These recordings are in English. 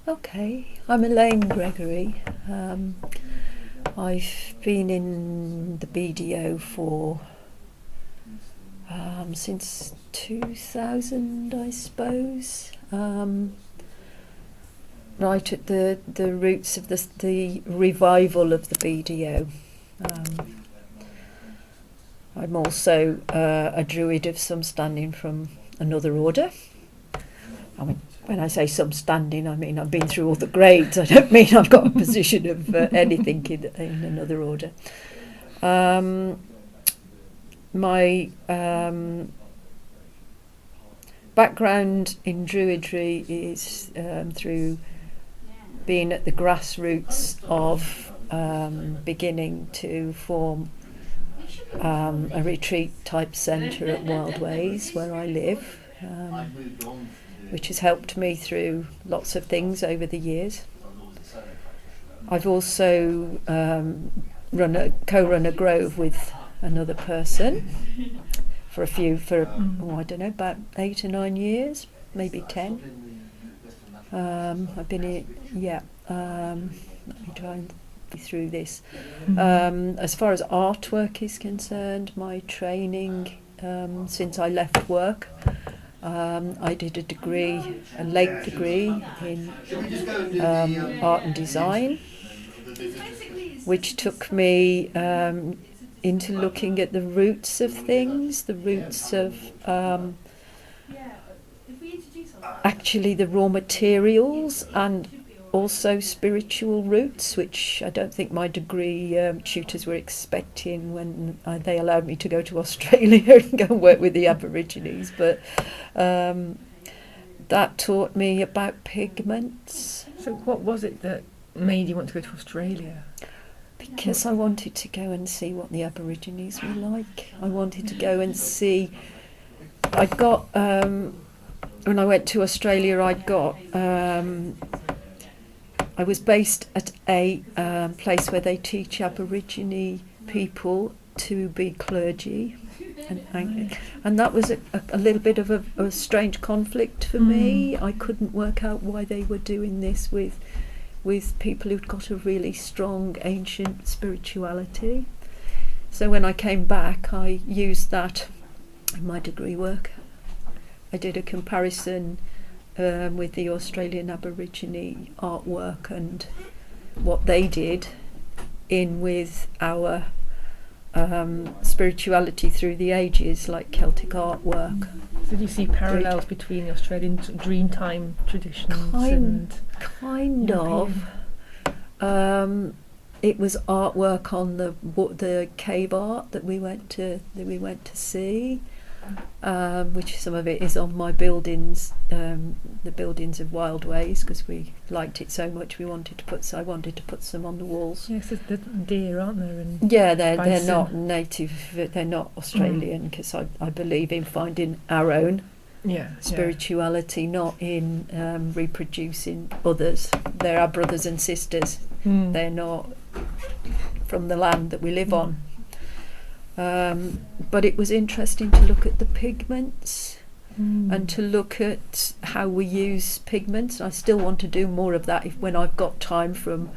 Okay, I'm Elaine Gregory. I've been in the BDO for since 2000, I suppose. Right at the roots of the revival of the BDO. I'm also a Druid of some standing from another order. I mean, when I say some standing, I mean I've been through all the grades. I don't mean I've got a position of anything in another order. My background in Druidry is through being at the grassroots of beginning to form a retreat type centre at Wild Ways where I live, which has helped me through lots of things over the years. I've also co-run a grove with another person for I don't know, about 8 or 9 years, maybe 10. I've been let me try and be through this. As far as artwork is concerned, my training since I left work, I did a late degree in art and design, which took me into looking at the roots of things, the roots of actually the raw materials, and also spiritual roots, which I don't think my degree tutors were expecting when they allowed me to go to Australia and go and work with the Aborigines. But that taught me about pigments. So what was it that made you want to go to Australia? Because I wanted to go and see what the Aborigines were like. I wanted to go and see. I got when I went to Australia, I was based at a place where they teach Aborigine people to be cleargy, and that was a little bit of a strange conflict for me. I couldn't work out why they were doing this with people who'd got a really strong ancient spirituality. So when I came back, I used that in my degree work. I did a comparison with the Australian Aborigine artwork and what they did in with our spirituality through the ages, like Celtic artwork. So do you see parallels between the Australian Dreamtime traditions kind of. It was artwork on the cave art that we went to see. Which some of it is on my buildings, the buildings of Wild Ways, because we liked it so much. I wanted to put some on the walls. Yes, the deer, aren't there? And yeah, they're not native. They're not Australian, because I believe in finding our own spirituality, not in reproducing others. They're our brothers and sisters. They're not from the land that we live on. But it was interesting to look at the pigments and to look at how we use pigments. I still want to do more of that when I've got time, from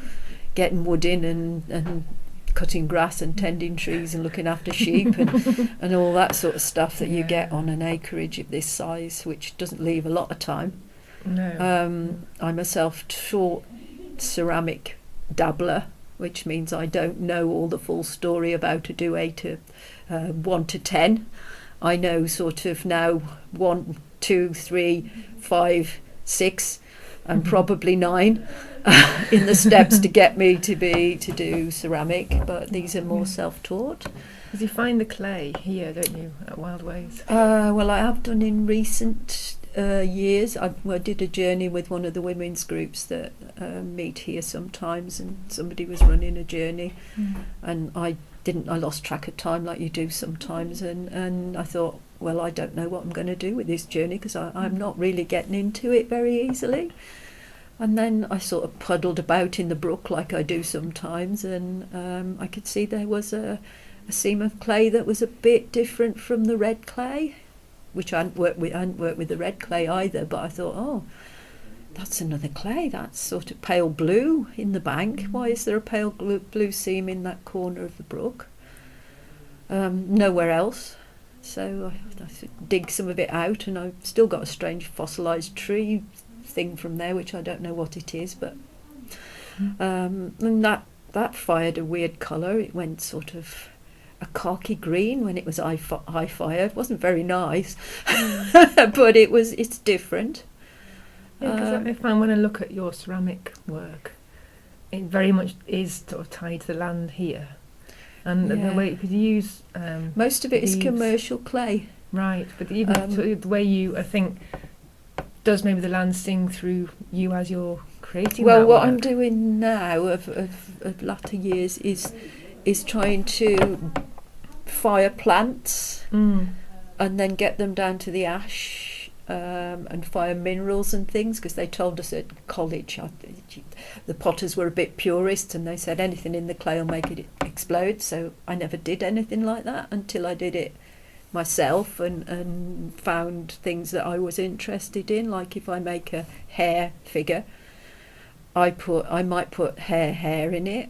getting wood in and cutting grass and tending trees and looking after sheep and all that sort of stuff that you get on an acreage of this size, which doesn't leave a lot of time. No. I'm a self-taught ceramic dabbler, which means I don't know all the full story of how to do 1 to 10. I know sort of now 1, 2, 3, 5, 6, and probably 9 in the steps to get me to do ceramic. But these are more self-taught. Because you find the clay here, don't you, at Wild Ways? Well, I have done in recent years. I did a journey with one of the women's groups that meet here sometimes, and somebody was running a journey, and I lost track of time like you do sometimes, and I thought, well, I don't know what I'm going to do with this journey, because I'm not really getting into it very easily. And then I sort of puddled about in the brook like I do sometimes, and I could see there was a seam of clay that was a bit different from the red clay, which I hadn't worked with the red clay either, but I thought, that's another clay. That's sort of pale blue in the bank. Why is there a pale blue seam in that corner of the brook? Nowhere else. So I dig some of it out, and I've still got a strange fossilised tree thing from there, which I don't know what it is, but and that fired a weird colour. It went sort of a khaki green when it was high fire. It wasn't very nice, but it's different. Yeah, because I find when I look at your ceramic work, it very much is sort of tied to the land here. And the way, because you use... most of it is commercial clay. Right, but even the way you, I think, does maybe the land sing through you as you're creating that what work? I'm doing now of latter years is trying to fire plants and then get them down to the ash and fire minerals and things, because they told us at college the potters were a bit purist, and they said anything in the clay will make it explode. So I never did anything like that until I did it myself and found things that I was interested in. Like if I make a hair figure, I might put hair in it,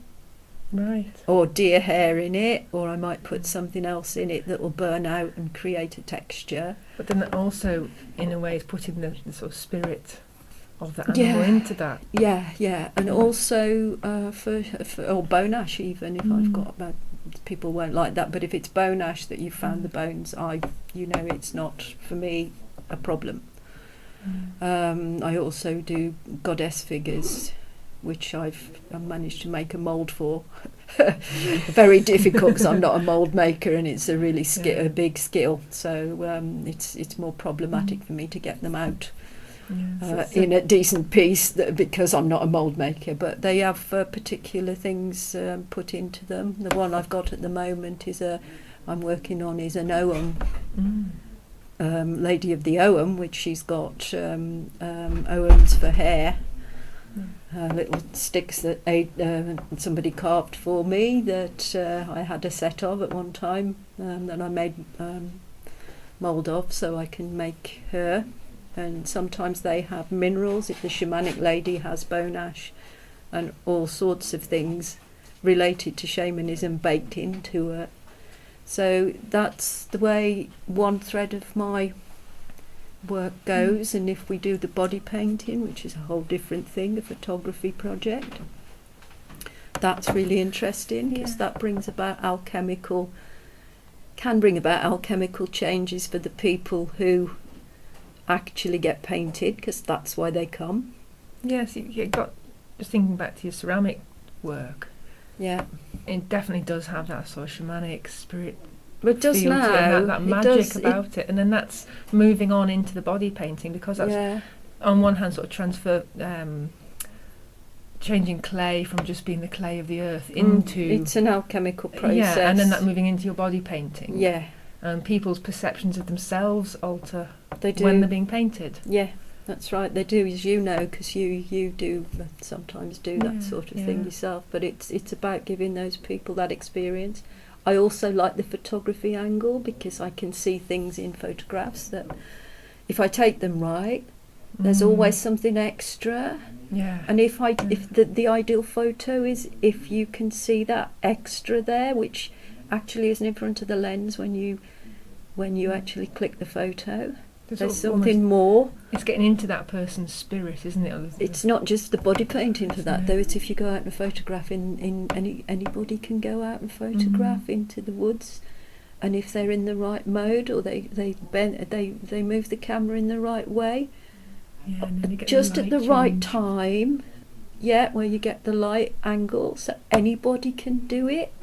right, or deer hair in it, or I might put something else in it that will burn out and create a texture. But then that also, in a way, is putting the sort of spirit of the animal into that. Yeah, and also or bone ash, even if I've got about, people won't like that, but if it's bone ash that you've found the bones, it's not for me a problem. I also do goddess figures, which I've managed to make a mould for. Very difficult because I'm not a mould maker, and it's a really a big skill. So it's more problematic for me to get them out in a decent piece because I'm not a mould maker. But they have particular things put into them. The one I've got at the moment I'm working on is an Owen. Lady of the Owen, which she's got Owens for hair. Little sticks that somebody carved for me that I had a set of at one time that I made mould of, so I can make her. And sometimes they have minerals. If the shamanic lady has bone ash and all sorts of things related to shamanism baked into her. So that's the way one thread of my work goes. And if we do the body painting, which is a whole different thing, a photography project, that's really interesting because that brings about alchemical changes for the people who actually get painted, because that's why they come. Yes, you got, just thinking back to your ceramic work, it definitely does have that sort of shamanic spirit. But it does feel now. To it, that magic about it, and then that's moving on into the body painting, because that's on one hand sort of transfer, changing clay from just being the clay of the earth into... It's an alchemical process. Yeah, and then that moving into your body painting. Yeah. And people's perceptions of themselves alter they do. When they're being painted. Yeah, that's right. They do, as you know, because you do sometimes do that sort of thing yourself. But it's about giving those people that experience. I also like the photography angle because I can see things in photographs that, if I take them right, there's always something extra. Yeah. And if the ideal photo is if you can see that extra there, which actually isn't in front of the lens when you actually click the photo. There's something more. It's getting into that person's spirit, isn't it? It's not just the body painting for that, though. It's if you go out and photograph anybody can go out and photograph into the woods, and if they're in the right mode, or they move the camera in the right way, just at the right time, where you get the light angle, so anybody can do it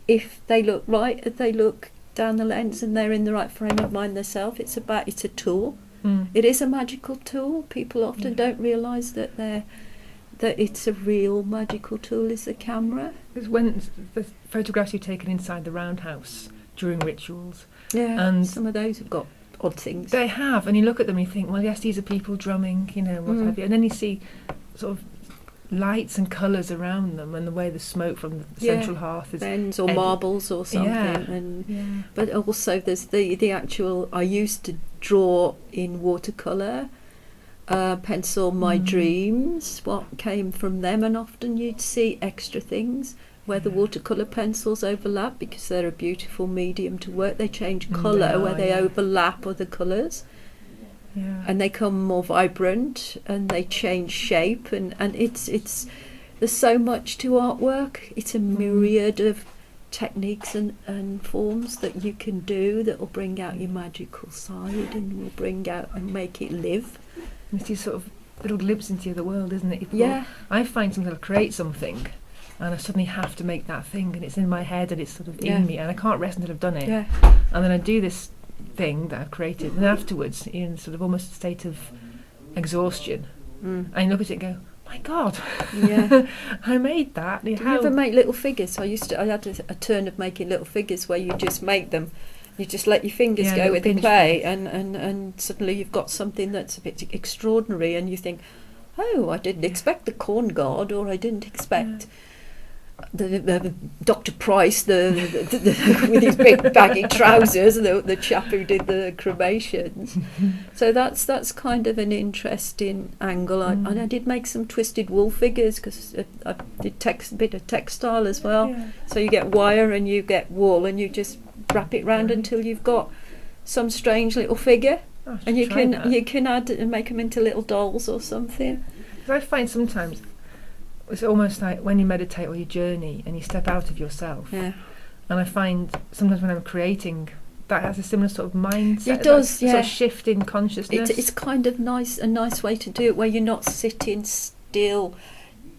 if they look right, if they look down the lens and they're in the right frame of mind themselves. It's a tool. It is a magical tool. People often don't realise that it's a real magical tool, is the camera. Because when the photographs you've taken inside the roundhouse during rituals, and some of those have got odd things. They have, and you look at them and you think, well, yes, these are people drumming, what have you, and then you see sort of lights and colours around them, and the way the smoke from the central hearth is bends or marbles or something. But also there's the actual, I used to draw in watercolour pencil My Dreams, what came from them, and often you'd see extra things where the watercolour pencils overlap because they're a beautiful medium to work. They change colour where they overlap other colours. Yeah. And they come more vibrant and they change shape, and it's there's so much to artwork. It's a myriad of techniques and forms that you can do that will bring out your magical side and will bring out and make it live. It's these sort of little glimpses into the world, isn't it? I find something, I'll create something and I suddenly have to make that thing, and it's in my head and it's sort of in me, and I can't rest until I've done it. And then I do this thing that I've created, and afterwards, in sort of almost a state of exhaustion, I look at it and go, my God, I made that. Do you ever make little figures? I had a turn of making little figures where you just make them. You just let your fingers go with the clay, and suddenly you've got something that's a bit extraordinary, and you think, oh, I didn't expect the corn god, or I didn't expect the Dr. Price, with his big baggy trousers, the chap who did the cremations. So that's kind of an interesting angle. And I did make some twisted wool figures because I did a bit of textile as well. Yeah. So you get wire and you get wool, and you just wrap it round until you've got some strange little figure, and you can add and make them into little dolls or something. I find sometimes it's almost like when you meditate or you journey and you step out of yourself. Yeah. And I find sometimes when I'm creating, that has a similar sort of mindset. It does, sort of shift in consciousness. It's kind of a nice way to do it, where you're not sitting still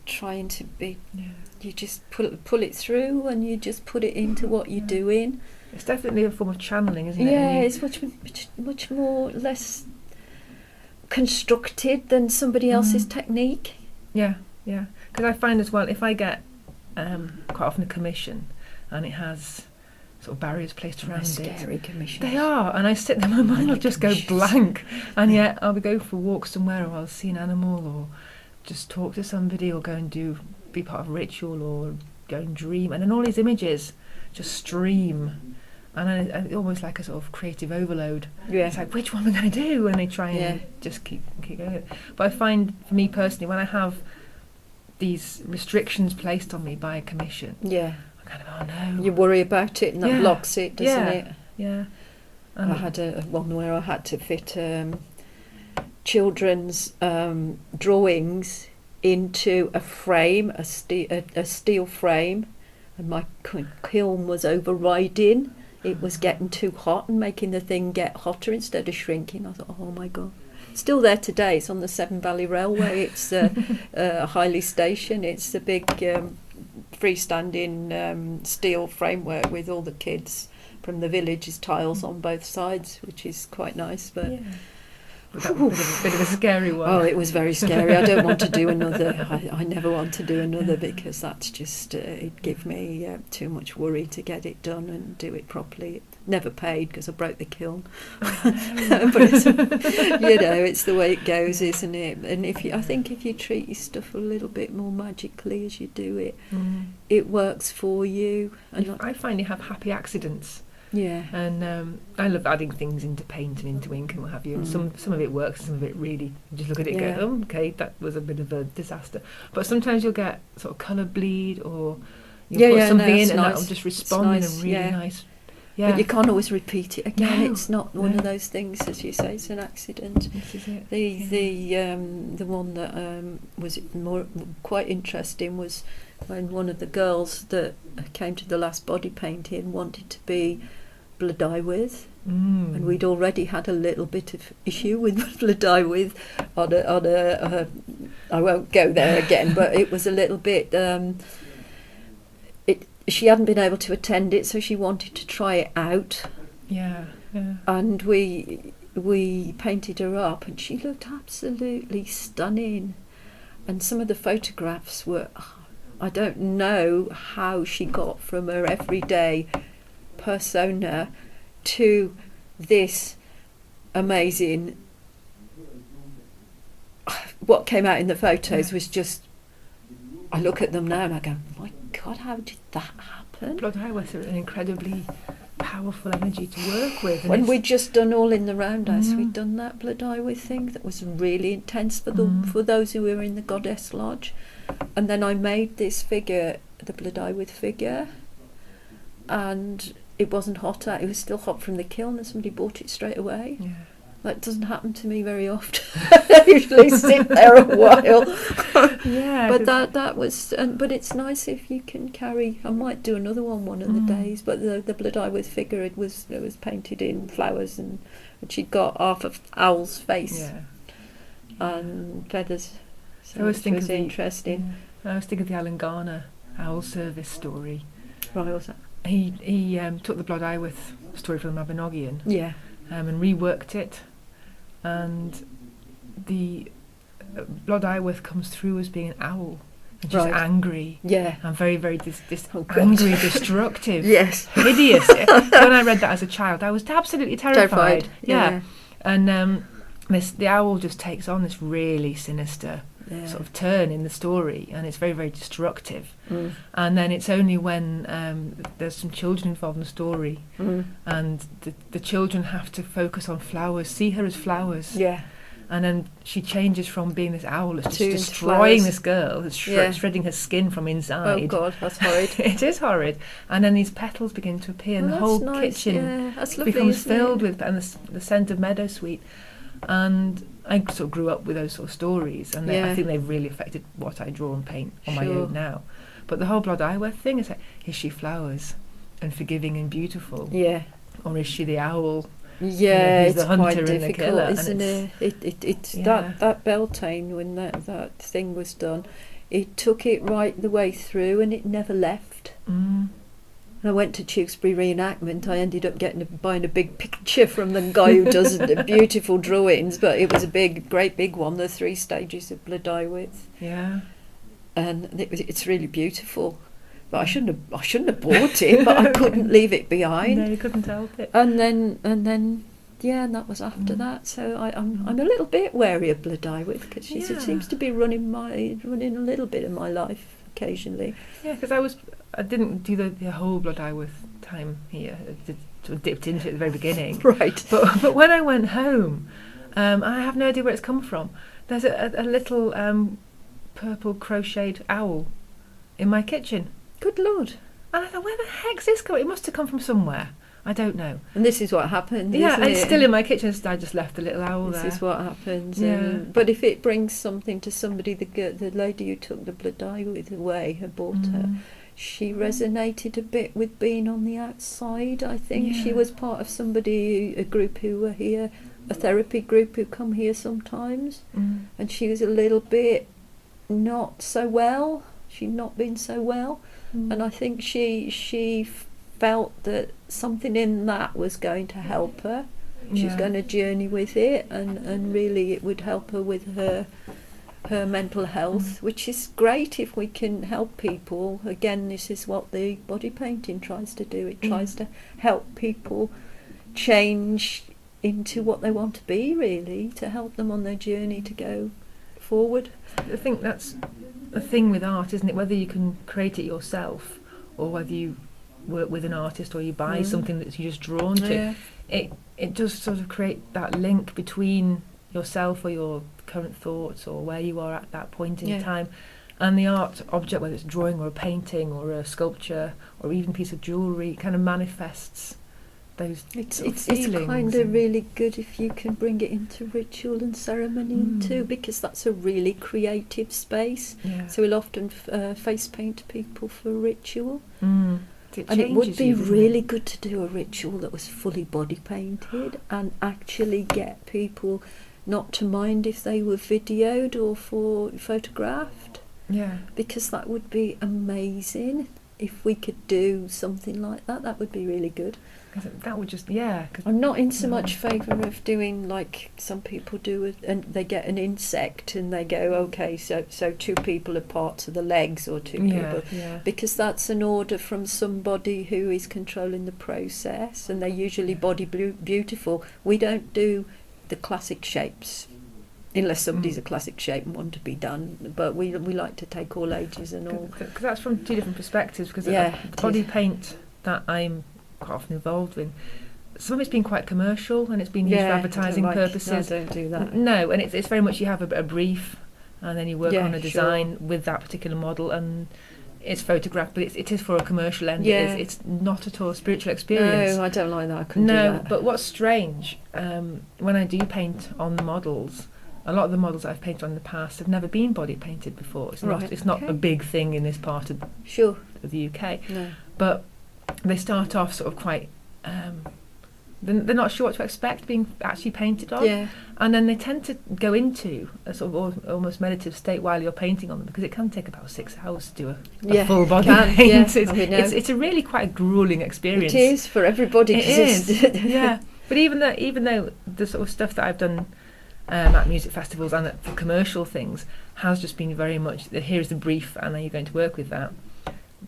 trying to be. Yeah. You just pull it through, and you just put it into what you're doing. It's definitely a form of channeling, isn't it? Yeah, it's much more less constructed than somebody else's technique. Yeah. Yeah, because I find as well, if I get quite often a commission and it has sort of barriers placed around scary commissions. They are, and I sit there, my mind will just go blank, and yet I'll go for a walk somewhere, or I'll see an animal, or just talk to somebody, or go and be part of a ritual, or go and dream, and then all these images just stream, and it's almost like a sort of creative overload. Yeah. It's like, which one am I going to do? And I try and just keep going. But I find, for me personally, when I have these restrictions placed on me by a commission, I kind of, oh no, you worry about it, and that blocks it, doesn't it? Yeah. I had one where I had to fit children's drawings into a frame, a steel frame, and my kiln was overriding. It was getting too hot and making the thing get hotter instead of shrinking. I thought, oh my God. Still there today. It's on the Severn Valley Railway. It's a Highley station. It's a big freestanding steel framework with all the kids from the village's tiles on both sides, which is quite nice. But that was a bit of a scary one. Oh, it was very scary. I don't want to do another. I never want to do another, because that's just it give me too much worry to get it done and do it properly. Never paid because I broke the kiln. But it's, it's the way it goes, isn't it? And I think if you treat your stuff a little bit more magically as you do it, it works for you. And I find you have happy accidents. Yeah. And I love adding things into paint and into ink and what have you. And some of it works, some of it really, you just look at it and go, oh, okay, that was a bit of a disaster. But sometimes you'll get sort of colour bleed, or you put something in and that'll just respond in a really nice. Yeah. But you can't always repeat it again. No, it's not one of those things, as you say. It's an accident. This is it. The one that was quite interesting was when one of the girls that came to the last body painting wanted to be Blodeuedd, and we'd already had a little bit of issue with Blodeuedd on a I won't go there again, but it was a little bit. She hadn't been able to attend it, so she wanted to try it out. Yeah. And we painted her up, and she looked absolutely stunning. And some of the photographs were, I don't know how she got from her everyday persona to this amazing. What came out in the photos was just, I look at them now and I go, my God, how did that happen? Blodeuedd was an incredibly powerful energy to work with. And When we'd just done All in the Roundhouse, we'd done that Blodeuedd thing that was really intense for those who were in the Goddess Lodge. And then I made this figure, the Blodeuedd figure, and it wasn't hot out, it was still hot from the kiln, and somebody bought it straight away. Yeah. That doesn't happen to me very often. I usually sit there a while. Yeah, but that was, but it's nice if you can carry. I might do another one of the days. But the Blodeuedd figure, it was painted in flowers, and she'd got half of owl's face and feathers. So I was it was thinking interesting. I was thinking of the Alan Garner owl service story. Right, what's that? He took the Blodeuedd story from the Mabinogion, Yeah. And reworked it, and the Blodeuedd comes through as being an owl, and she's angry, and very, very angry, destructive, yes, hideous. When I read that as a child, I was absolutely terrified. Yeah. And the owl just takes on this really sinister sort of turn in the story, and it's very, very destructive. And then it's only when there's some children involved in the story, and the children have to focus on flowers, see her as flowers. Yeah. And then she changes from being this owl that's just destroying this girl, that's shredding her skin from inside. Oh God, that's horrid. It is horrid. And then these petals begin to appear, and the whole kitchen becomes filled with, and the scent of meadowsweet. And I sort of grew up with those sort of stories, and I think they've really affected what I draw and paint on my own now. But the whole Blodeuedd thing is like, is she flowers and forgiving and beautiful? Yeah. Or is she the owl? Yeah, who's the it's hunter quite and the difficult, killer? isn't it? It's that Beltane, when that thing was done, it took it right the way through, and it never left. I went to Tewkesbury reenactment. I ended up buying a big picture from the guy who does the beautiful drawings, but it was a great big one, the 3 stages of Blodeuedd. Yeah. And it's really beautiful. But I shouldn't have bought it, but I couldn't leave it behind. No, you couldn't help it. And then and that was after that. So I'm a little bit wary of Blodeuedd, because it seems to be running a little bit of my life occasionally. Yeah, because I didn't do the whole Blodeuedd time here. I sort of dipped into it at the very beginning. Right. But when I went home, I have no idea where it's come from. There's a little purple crocheted owl in my kitchen. Good Lord. And I thought, where the heck's this coming? It must have come from somewhere. I don't know. And this is what happened. Yeah, isn't it's it? still in my kitchen. I just left the little owl there. This is what happens. Yeah. But if it brings something to somebody, the lady who took the Blodeuedd away, who bought her, she resonated a bit with being on the outside. I think she was part of a group who were here, a therapy group who come here sometimes, and she was a little bit not so well. She'd not been so well, and I think she felt that something in that was going to help her. She was going to journey with it, and really it would help her with her mental health, which is great if we can help people. Again, this is what the body painting tries to do. It tries to help people change into what they want to be, really, to help them on their journey to go forward. I think that's the thing with art, isn't it? Whether you can create it yourself, or whether you work with an artist, or you buy something that you're just drawn to, it does sort of create that link between yourself or your current thoughts, or where you are at that point in time, and the art object, whether it's a drawing or a painting or a sculpture or even a piece of jewellery. It kind of manifests those feelings. It's kind of really good if you can bring it into ritual and ceremony too, because that's a really creative space. So we'll often face paint people for ritual. And it would be really good to do a ritual that was fully body painted, and actually get people not to mind if they were videoed or photographed. Yeah. Because that would be amazing. If we could do something like that, that would be really good. That would just, I'm not in so much favour of doing like some people do, and they get an insect and they go, okay, so 2 people are parts of the legs, or 2 people, because that's an order from somebody who is controlling the process, and they're usually body beautiful. We don't do the classic shapes, unless somebody's a classic shape and want to be done, but we like to take all ages and all. Because that's from 2 different perspectives, because the body paint that I'm quite often involved in, some of it's been quite commercial and it's been used for advertising purposes. No, don't do that. No, and it's very much you have a brief and then you work on a design with that particular model, and it's photographed, but it is for a commercial end. Yeah. It's not at all a spiritual experience. No, I don't like that. I couldn't do that. But what's strange, when I do paint on the models, a lot of the models I've painted on in the past have never been body painted before. It's not a big thing in this part of the UK. No. But they start off sort of quite... they're not sure what to expect being actually painted on. Yeah. And then they tend to go into a sort of almost meditative state while you're painting on them, because it can take about 6 hours to do a full body paint. It's a really quite gruelling experience. It is for everybody. It is, yeah. But even though the sort of stuff that I've done at music festivals and for commercial things has just been very much that here's the brief and then you're going to work with that.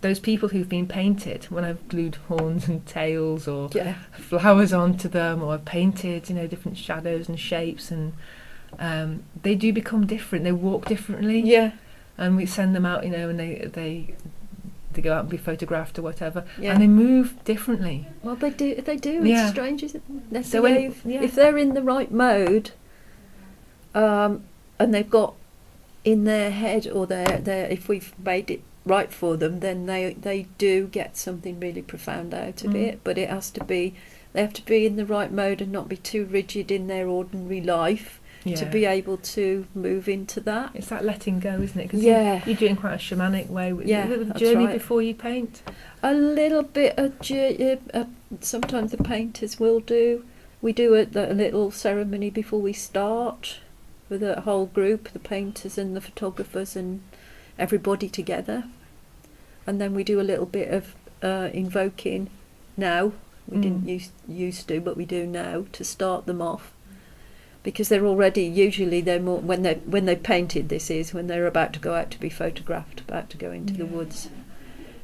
Those people who've been painted, when I've glued horns and tails or flowers onto them, or I've painted, different shadows and shapes, and they do become different. They walk differently. Yeah. And we send them out, and they go out and be photographed or whatever, yeah. and they move differently. Well, they do. Yeah. It's strange, isn't it? So if they're in the right mode, and they've got in their head, or if we've made it right for them, then they do get something really profound out of it. But they have to be in the right mode and not be too rigid in their ordinary life to be able to move into that. It's that letting go, isn't it? 'Cause you do it in quite a shamanic way. With the journey before you paint. A little bit of sometimes the painters will do. We do a little ceremony before we start with a whole group, the painters and the photographers and everybody together, and then we do a little bit of invoking now. We didn't used to, but we do now to start them off, because they're more when they painted. This is when they're about to go out to be photographed, about to go into the woods.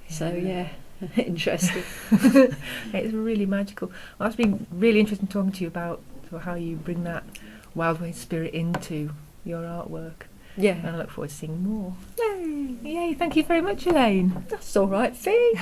So interesting. It's really magical. Well, it's been really interesting talking to you about how you bring that Wild Way spirit into your artwork. Yeah. And I look forward to seeing more. Yay! Thank you very much, Elaine. That's all right, Fee.